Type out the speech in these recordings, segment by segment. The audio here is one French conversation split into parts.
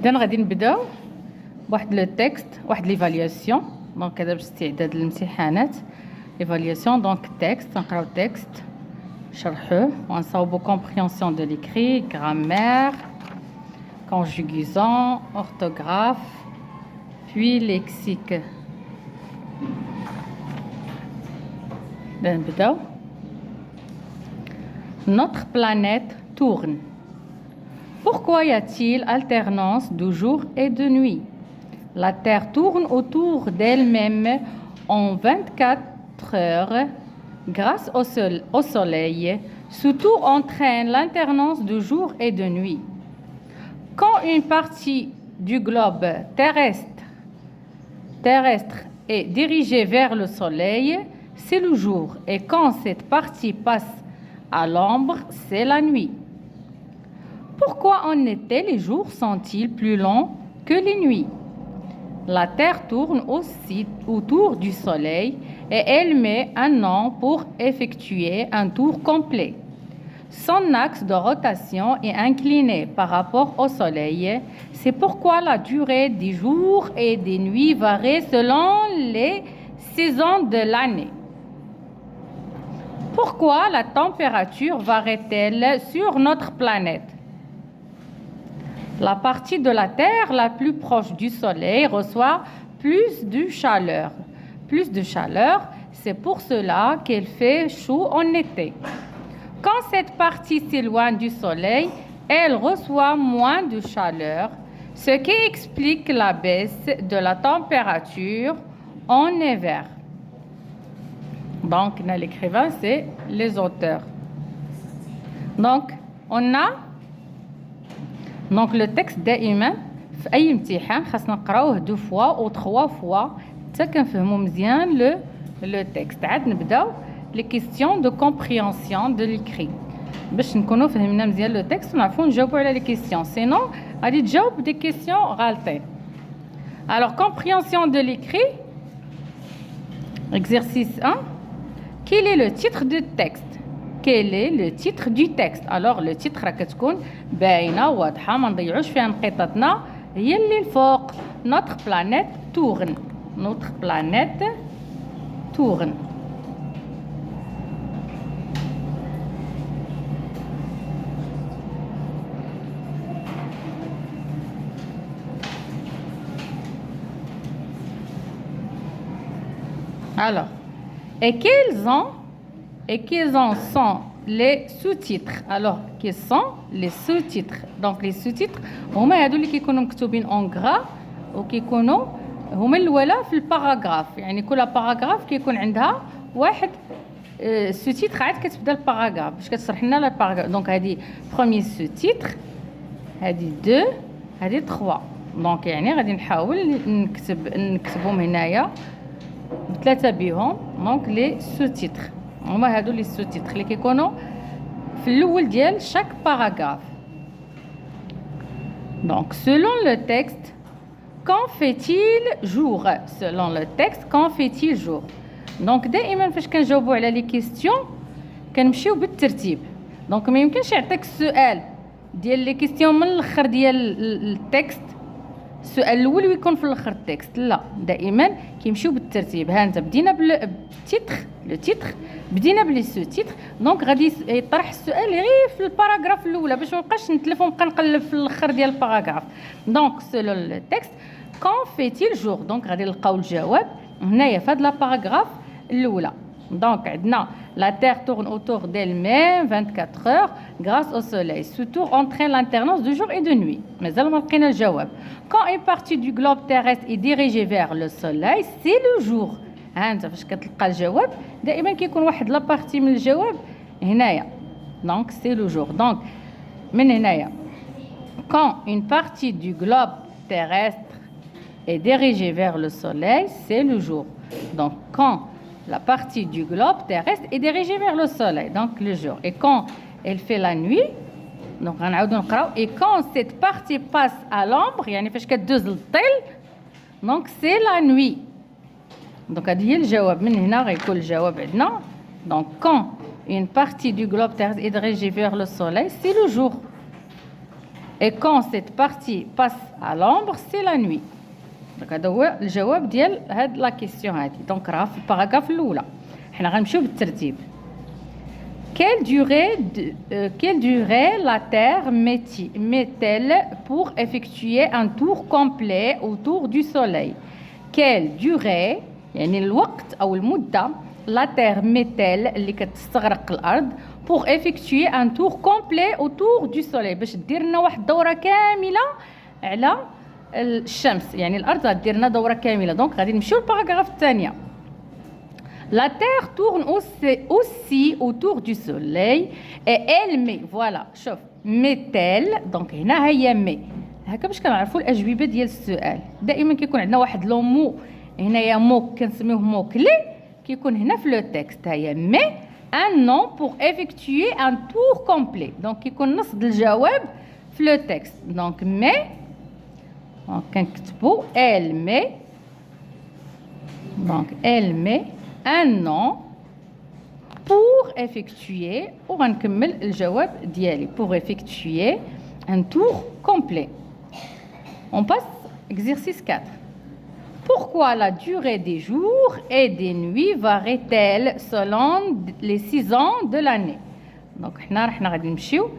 إذن غادي نبداو بواحد لو تكست واحد ليفالياسيون. دونك هذا باش استعداد للامتحانات. ليفالياسيون دونك تكست نقراو تكست نشرحوه ونصاوبو كومبريهنسيون دو ليكري غرامير conjugaison orthographe puis lexique. نبداو. Notre planète tourne. Pourquoi y a-t-il alternance de jour et de nuit? La Terre tourne autour d'elle-même en 24 heures grâce au soleil. Ce tour entraîne l'alternance de jour et de nuit. Quand une partie du globe terrestre est dirigée vers le soleil, c'est le jour. Et quand cette partie passe à l'ombre, c'est la nuit. Pourquoi en été les jours sont-ils plus longs que les nuits? La Terre tourne aussi autour du Soleil et elle met un an pour effectuer un tour complet. Son axe de rotation est incliné par rapport au Soleil. C'est pourquoi la durée des jours et des nuits varie selon les saisons de l'année. Pourquoi la température varie-t-elle sur notre planète? La partie de la Terre la plus proche du Soleil reçoit plus de chaleur. C'est pour cela qu'elle fait chaud en été. Quand cette partie s'éloigne du Soleil, elle reçoit moins de chaleur, ce qui explique la baisse de la température en hiver. Donc, l'écrivain, c'est les auteurs. Donc, on a le texte دائما في أي امتحان خاصنا نقراوه 2 fois ou 3 fois حتى كنفهموا مزيان le texte. عاد نبداو les questions de compréhension de l'écrit باش نكونوا فهمنا مزيان le texte ونعرفوا نجاوبوا على les questions. Sinon, غادي تجاوب des questions غالطين. Alors, compréhension de l'écrit. Exercice 1. Quel est le titre du texte? Quel est le titre du texte? Alors le titre راه كتكون باينه واضحه ما نضيعوش فيها نقيطتنا هي اللي الفوق. Notre planète tourne. Notre planète tourne. Alors, et quels en sont les sous-titres? Alors, quels sont les sous-titres? Donc, les sous-titres, هما هادو اللي كيكونوا مكتوبين en gras وكيكونوا هما الأولى في الباراغراف. يعني كل باراغراف كيكون عندها واحد sous-titre عاد كتبدا الباراغراف باش كتشرح لنا الباراغراف. دونك هذه premier sous-titre، هذه 2، هذه 3. دونك يعني غادي نحاول نكتبهم هنايا بثلاثه بهم. دونك لي sous-titres هما هادو لي sous-titres اللي كيكونوا في الاول ديال chaque paragraphe. Donc selon le texte, quand fait-il jour? Selon le texte, quand fait-il jour? Donc دائما فاش كنجاوبوا على لي كيسيون كنمشيو بالترتيب. دونك ما يمكنش يعطيك السؤال ديال لي كيسيون من الاخر ديال التكست السؤال الاول ويكون في الاخر التكست. لا، دائما كيمشيو بالترتيب. ها انت بدينا بالتيتر لو تيتر، بدينا بلي سو تيتر. دونك غادي يطرح السؤال غير في الباراغراف الاولى باش ما نبقاش نتلف ونبقى نقلب في الاخر ديال الباراغراف. دونك سولو لو تكست كون فيتيل جور. دونك غادي نلقاو الجواب هنايا في هاد لا باراغراف الاولى. دونك عندنا la Terre tourne autour d'elle-même 24 heures grâce au soleil. Ce tour entraîne l'alternance de jour et de nuit. مازال ما لقينا الجواب. Quand une partie du globe terrestre est dirigée vers le soleil, c'est le jour. ها انت فاش كتلقى الجواب دائما كيكون واحد لا بارتي من الجواب هنايا. Donc c'est le jour. Donc من هنايا quand une partie du globe terrestre est dirigée vers le soleil, c'est le jour. Donc quand la partie du globe terrestre est dirigée vers le soleil, donc le jour. Et quand elle fait la nuit, donc et quand cette partie passe à l'ombre, يعني فاش كدوز للظل، donc c'est la nuit. Donc هذا هي الجواب. من هنا غيكون الجواب عندنا. Donc quand une partie du globe terrestre est dirigée vers le soleil, c'est le jour. Et quand cette partie passe à l'ombre, c'est la nuit. Donc هذا هو الجواب ديال هاد لا كيسيون هادي. دونك راه في الباراغراف الاولى حنا غنمشيو بالترتيب. Quelle durée la Terre met-elle pour effectuer un tour complet autour du Soleil? Quelle durée يعني الوقت أو المدة la Terre met-elle اللي كتستغرق الأرض pour effectuer un tour complet autour du Soleil باش دير لنا واحد الدورة كاملة على الشمس يعني الأرض غدير لنا دورة كاملة. دونك غادي نمشيو للباراغراف الثانية. La Terre tourne aussi autour du Soleil et elle met, voilà, شوف met-elle donc هنا هي met هكا باش كنعرفوا الأجوبة ديال السؤال. دائما كيكون عندنا واحد لو مو هنايا مو كنسميوه مو كلي كيكون هنا في لو تكست هي met un nom pour effectuer un tour complet. donc كيكون نص الجواب في لو تكست. donc met كنكتبوا elle met donc elle met un nom pour effectuer وغنكمل الجواب ديالي pour effectuer un tour complet. On passe exercice 4. Pourquoi la durée des jours et des nuits varie-t-elle selon les saisons de l'année? donc حنا غادي نمشيو.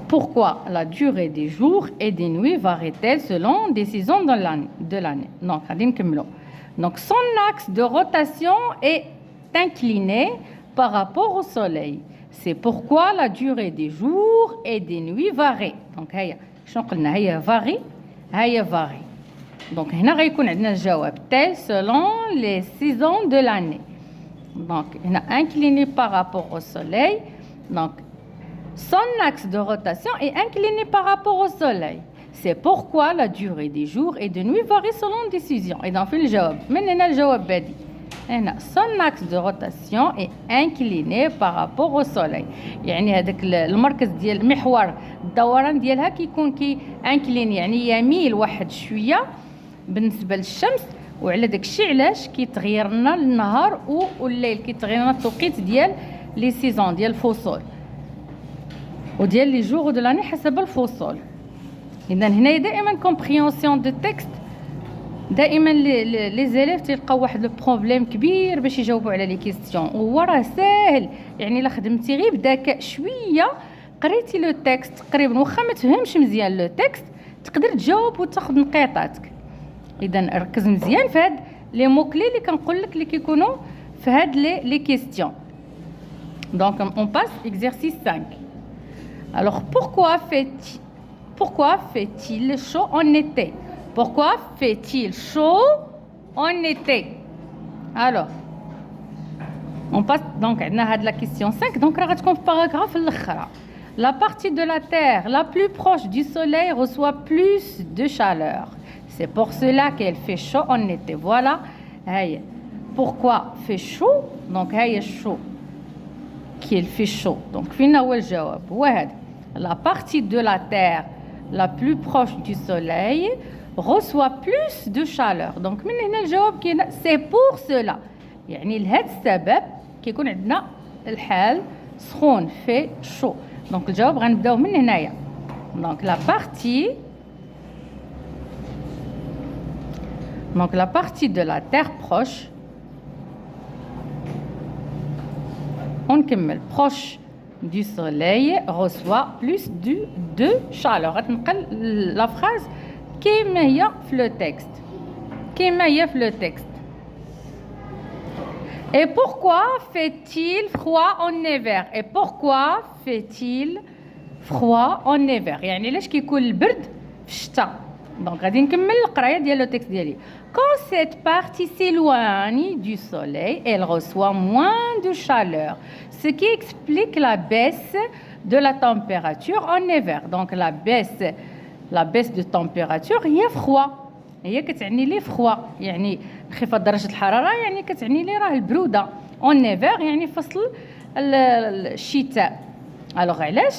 Pourquoi la durée des jours et des nuits varie-t-elle selon des saisons de l'année? donc غادي نكملو. Donc, son axe de rotation est incliné par rapport au Soleil. C'est pourquoi la durée des jours et des nuits varie. Donc, هيا شنو قلنا هيا varie. Donc, هنا غيكون عندنا الجواب tel selon les saisons de l'année. Donc, هنا incliné par rapport au Soleil. Donc, son axe de rotation est incliné par rapport au Soleil. C'est pourquoi la durée des jours et de nuit varie selon des saisons. Et dans le jawab, من هنا الجواب بادي. هنا son axe de rotation est incliné par rapport au soleil. يعني هذاك المركز ديال محور الدوران ديالها كيكون انكلين يعني يميل واحد شويه بالنسبه للشمس. وعلى داك الشيء علاش كيتغير لنا النهار والليل كيتغير لنا التوقيت ديال لي سيزون ديال الفصول وديال لي جور دو لاني حسب الفصول. إذا هنا دائما كومبريونسيون دو تكست دائما لي زيليف تلقاو واحد لو بروبليم كبير باش يجاوبوا على لي كيستيون. وهو راه ساهل يعني الا خدمتي غير بذكاء شويه قريتي لو تكست تقريبا واخا ما تفهمش مزيان لو تكست تقدر تجاوب وتاخذ نقاطاتك. اذا ركز مزيان في هاد لي مو كلي اللي كنقول لك اللي كيكونوا في هاد لي كيستيون. دونك اون باس اكزercice 5. Alors pourquoi fait-il chaud en été? Pourquoi fait-il chaud en été? Alors, on passe donc à la question 5. Donc, on paragraphe l'autre. La partie de la Terre la plus proche du Soleil reçoit plus de chaleur. C'est pour cela qu'elle fait chaud en été. Voilà. Pourquoi fait chaud? Donc, chaud. Qu'il fait chaud. Donc, la partie de la Terre la plus proche du Soleil reçoit plus de chaleur. Donc من هنا الجواب كاين c'est pour cela. يعني لهذا السبب كيكون عندنا الحال سخون في chaud. Donc الجواب غنبداو من هنايا. Donc la partie de la Terre proche on نكمل proche du soleil reçoit plus de chaleur. غتنقل la phrase كيما هي في le texte. Et pourquoi fait-il froid en hiver? Et pourquoi fait-il froid en hiver? يعني علاش كيكون البرد في الشتاء. دونك غادي نكمل القرايه ديال لو تكست ديالي. Quand cette partie s'éloigne du soleil, elle reçoit moins de chaleur, ce qui explique la baisse de la température en hiver. Donc la baisse de température هي froid. هي كتعني لي froid يعني انخفاض درجة الحرارة يعني كتعني لي راه البرودة. en hiver يعني فصل الشتاء. alors علاش؟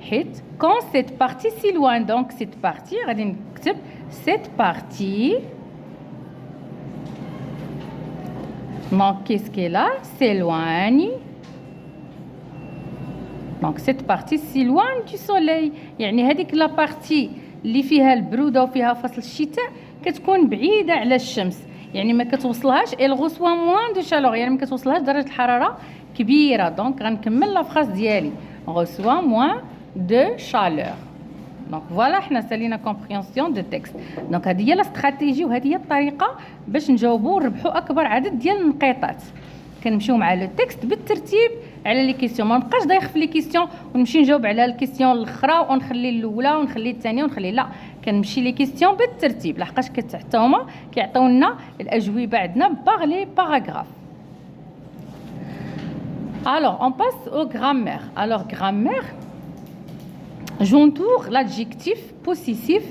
حيت quand cette partie s'éloigne donc cette partie غادي نكتب cette partie. donc qu'est-ce qu'elle a? s'éloigne Donc cette partie s'éloigne du soleil. يعني هذيك لا بارتي اللي فيها البروده وفيها فصل الشتاء كتكون بعيده على الشمس، يعني ما كتوصلهاش elle reçoit moins de chaleur، يعني ما كتوصلهاش درجه الحراره كبيره. دونك غنكمل لا فراس ديالي reçoit moins de chaleur. دونك فوالا حنا سالينا كومبريهنسيون دو تكست. دونك هذه هي لا استراتيجي وهذه هي الطريقه باش نجاوبوا ونربحوا اكبر عدد ديال النقيطات. كنمشيو مع لو تكست بالترتيب على لي كيسيون، ما نبقاش دايخ في لي كيسيون ونمشي نجاوب على الكيسيون الاخرى ونخلي الاولى ونخلي الثانيه ونخلي، لا كنمشي لي كيسيون بالترتيب لحقاش حتى هما كيعطيونا الاجوبه عندنا باغ لي باراغراف. Alors on passe au grammaire. Alors grammaire, j'entoure l'adjectif possessif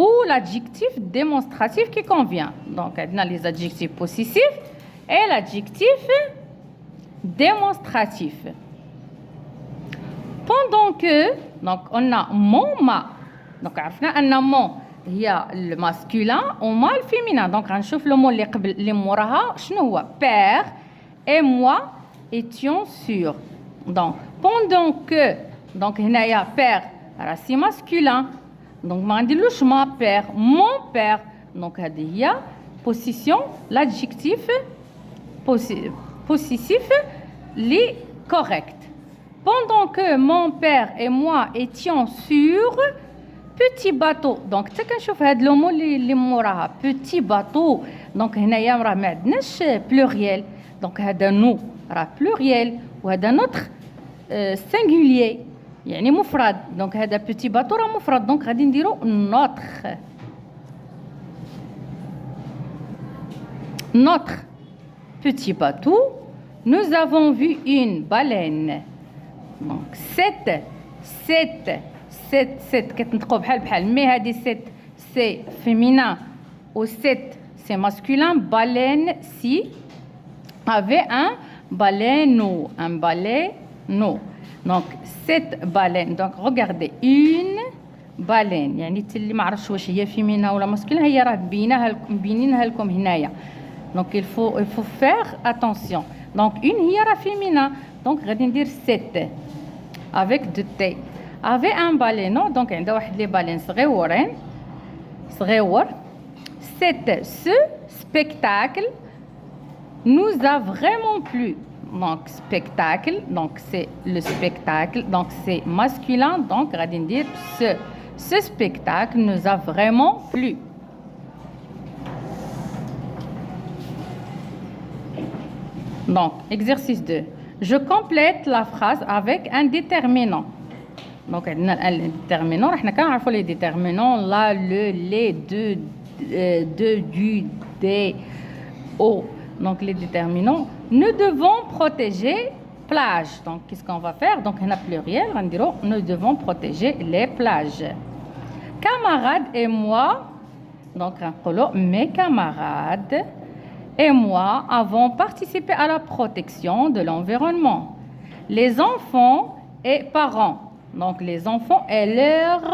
ou l'adjectif démonstratif qui convient. Donc on a les adjectifs possessifs et l'adjectif démonstratif. Pendant que, donc on a mon, ma. Donc عرفنا أن mon هي الماسكولين وما الفيمينين. donc غنشوف لو مو اللي قبل اللي موراها شنو هو. père et moi étions sûrs. donc pendant que, donc هنايا père راه سي ماسكولين، donc ما غنديرلوش ما père mon père. donc هذه هي possession l'adjectif possessif li correct. Pendant que mon père et moi étions sur petit bateau. donc حتى كنشوف هاد لو مو اللي موراها petit bateau. donc هنايا راه ما عندناش pluriel. donc هذا نو راه pluriel وهذا نوتر singulier يعني مفرد. donc هذا petit bateau راه مفرد. donc غادي نديرو notre. notre petit bateau, nous avons vu une baleine. donc cette كتنطقوا بحال مي هذه cette c'est féminin ou cette c'est masculin. baleine si avait un baleineau. donc cette baleine. donc regardez une baleine يعني اللي ما عرفش واش هي فيمينا ولا ماسكولين هي راه مبينينها لكم هنايا. donc il faut faire attention. donc une هي راه فيمينا. donc غادي ندير cette avec de t. avait un baleineau. donc عندها واحد لي بالين صغيور. ce spectacle nous a vraiment plu. donc spectacle, donc c'est le spectacle, donc c'est masculin. donc غادي ندير ce spectacle nous a vraiment plu. donc exercice 2, je complète la phrase avec un déterminant. donc عندنا الديترمينون حنا كنعرفوا لي ديترمينون لا لو لي دو du des au. donc les déterminants. nous devons protéger plage. donc qu'est-ce qu'on va faire. donc هنا pluriel غنديرو nous devons protéger les plages. camarades et moi. donc غنقولو mes camarades et moi avons participé à la protection de l'environnement. les enfants et parents. donc les enfants et leurs.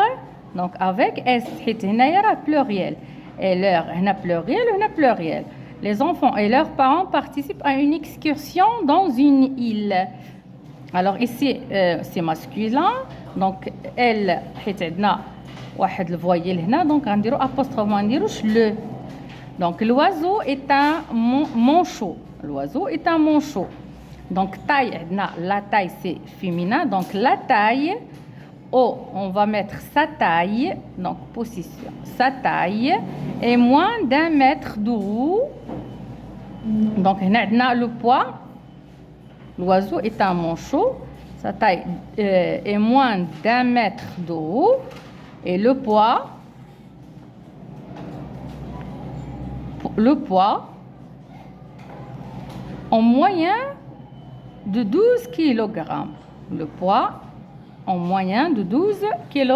donc avec s حيت هنايا راه pluriel et leurs هنا pluriel وهنا pluriel. les enfants et leurs parents participent à une excursion dans une île. alors ici c'est masculin. donc elle حيت عندنا واحد الفويل هنا. donc غنديرو apostrophe ما نديروش le. donc l'oiseau est un manchot. l'oiseau est un manchot. donc taille عندنا la taille c'est féminin. donc la taille oh on va mettre sa taille. donc position sa taille est moins d'1 mètre de haut. donc هنا عندنا le poids. l'oiseau est un manchot. sa taille est moins d'1 mètre de haut. et le poids en moyen de 12 kg. le poids en moyen de 12 kg.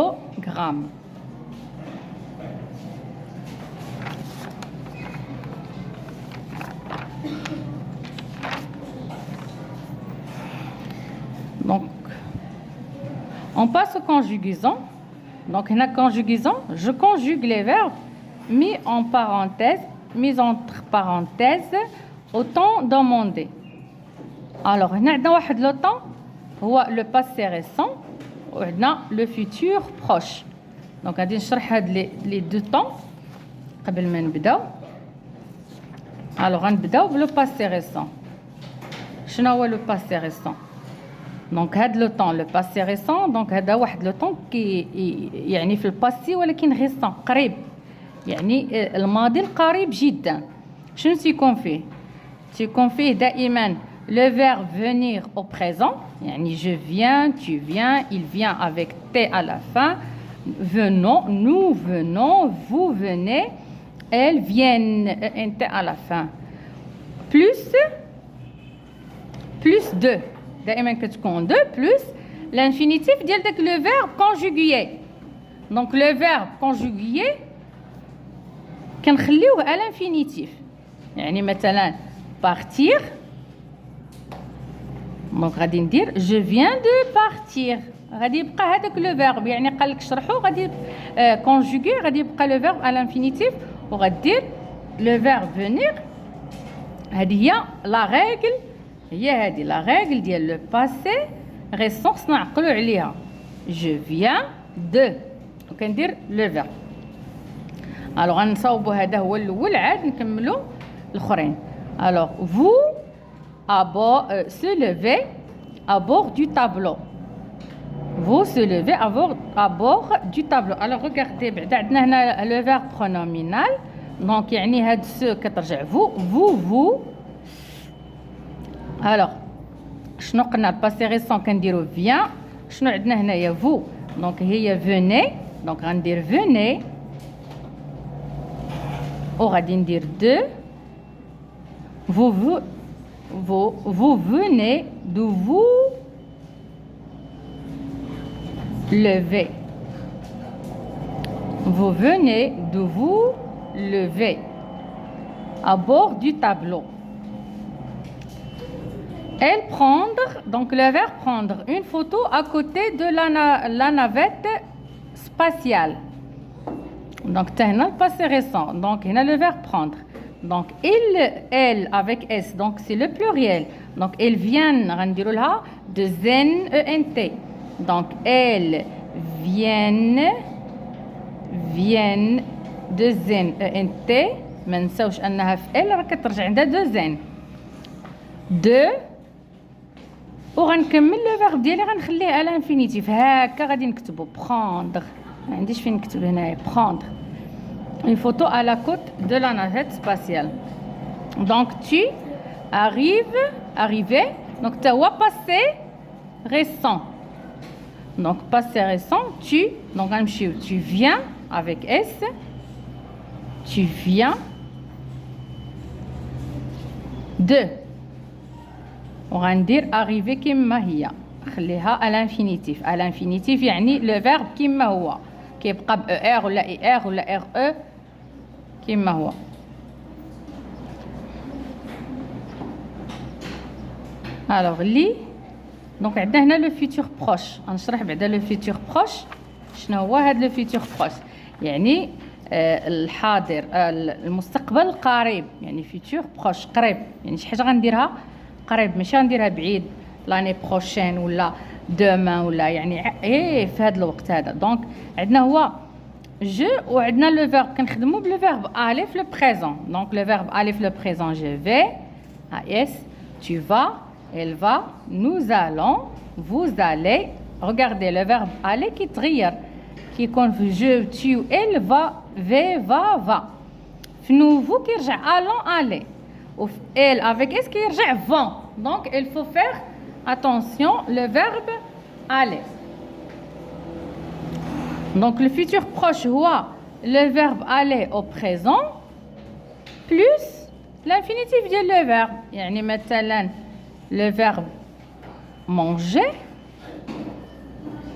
donc on passe aux conjugaisons. donc هنا conjugaison, je conjugue les verbes mis entre parenthèses au temps demandé. alors هنا عندنا واحد لو طون هو لو باسي ريسون وعندنا لو فيتور بروش. دونك غادي نشرح هاد لي دو طون قبل ما نبداو. الوغ غنبداو بلو باسي ريسون. شنو هو لو باسي ريسون؟ دونك هاد لو طون لو باسي ريسون، دونك هذا واحد لو طون كي يعني في الباسي ولكن ريسون قريب، يعني الماضي القريب جدا. شنو تيكون فيه؟ تيكون فيه دائما le verbe venir au présent، يعني je viens, tu viens, il vient avec t à la fin. Venons, nous venons, vous venez, elles viennent, t à la fin. Plus de. دائما كتكون de plus l'infinitif ديال داك le verbe conjugué. Donc le verbe conjugué كنخليوه à l'infinitif. يعني مثلا partir، دونك غادي ندير je viens de partir، غادي يبقى هذاك لو فيرب، يعني قال لك شرحو غادي كونجوغي، غادي يبقى لو فيرب على الانفينيتيف وغادير لو فيرب فينير. هذه هي لا ريغل، هي هذه لا ريغل ديال لو باسي ريسون، خصنا نعقلوا عليها. je viens de وكندير لو فيرب. الوغ غنصاوبوا هذا هو الاول، عاد نكملوا الاخرين. الوغ vous se levez à bord du tableau. Vous se levez à bord du tableau. Alors regardez, بعدا عندنا هنا le verbe pronominal، donc يعني هاد سو كترجع vous. Alors شنو قلنا الباسي ريسون كنديرو vient، شنو عندنا هنايا vous، donc هي venez، donc غندير venez وغادي ندير de. Vous venez de vous lever. Vous venez de vous lever à bord du tableau. Elle prendre, donc le verbe prendre, une photo à côté de la navette spatiale. Donc t'as le passé récent, donc il y a le verbe prendre. Donc elle avec s, donc c'est le pluriel. Donc elles viennent de zen ent. Donc elles viennent de zen ent. ما نساوش انها في ال راه كترجع عندها دو زين دو. وغنكمل لو فيرب ديالي غنخليه على انفينيتيف هكا غادي نكتبو prendre. ما عنديش فين نكتب هنايا prendre une photo à la côte de la navette spatiale. Donc tu arrivé, donc tu as passé récent. Donc passé récent, tu, donc tu viens avec S, tu viens de. On va dire arrivé كما هي، خليها à l'infinitif. À l'infinitif يعني le verbe كما هو، كيبقى ب ER ولا ER ولا RE كما هو. الوغ لي دونك عندنا هنا لو فيتور بروش. غنشرح بعدا لو فيتور بروش شنو هو. هذا لو فيتور بروش يعني الحاضر المستقبل القريب، يعني فيتور بروش قريب، يعني شي حاجه غنديرها قريب ماشي غنديرها بعيد لاني بروشين ولا دومان ولا يعني في هذا الوقت هذا. دونك عندنا هو je وعندنا لو فيرب كنخدمو بلو فيرب aller في لو بريزون. دونك لو فيرب aller في لو بريزون je vais as, tu vas, elle va, nous allons, vous allez. Regardez le verbe aller كيتغير، كيكون في je tu elle va va. في nouveau كيرجع allons aller، وفي elle avec s كيرجع vont. Donc il faut faire attention le verbe aller. Donc le futur proche هو le verbe aller au présent plus l'infinitif ديال le verbe. يعني مثلا le verbe manger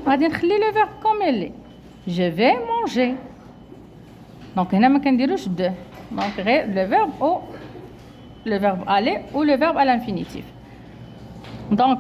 غادي نخلي le verbe comme il est je vais manger. Donc هنا ما كنديروش de، donc غير le verbe aller ou le verbe à l'infinitif. Donc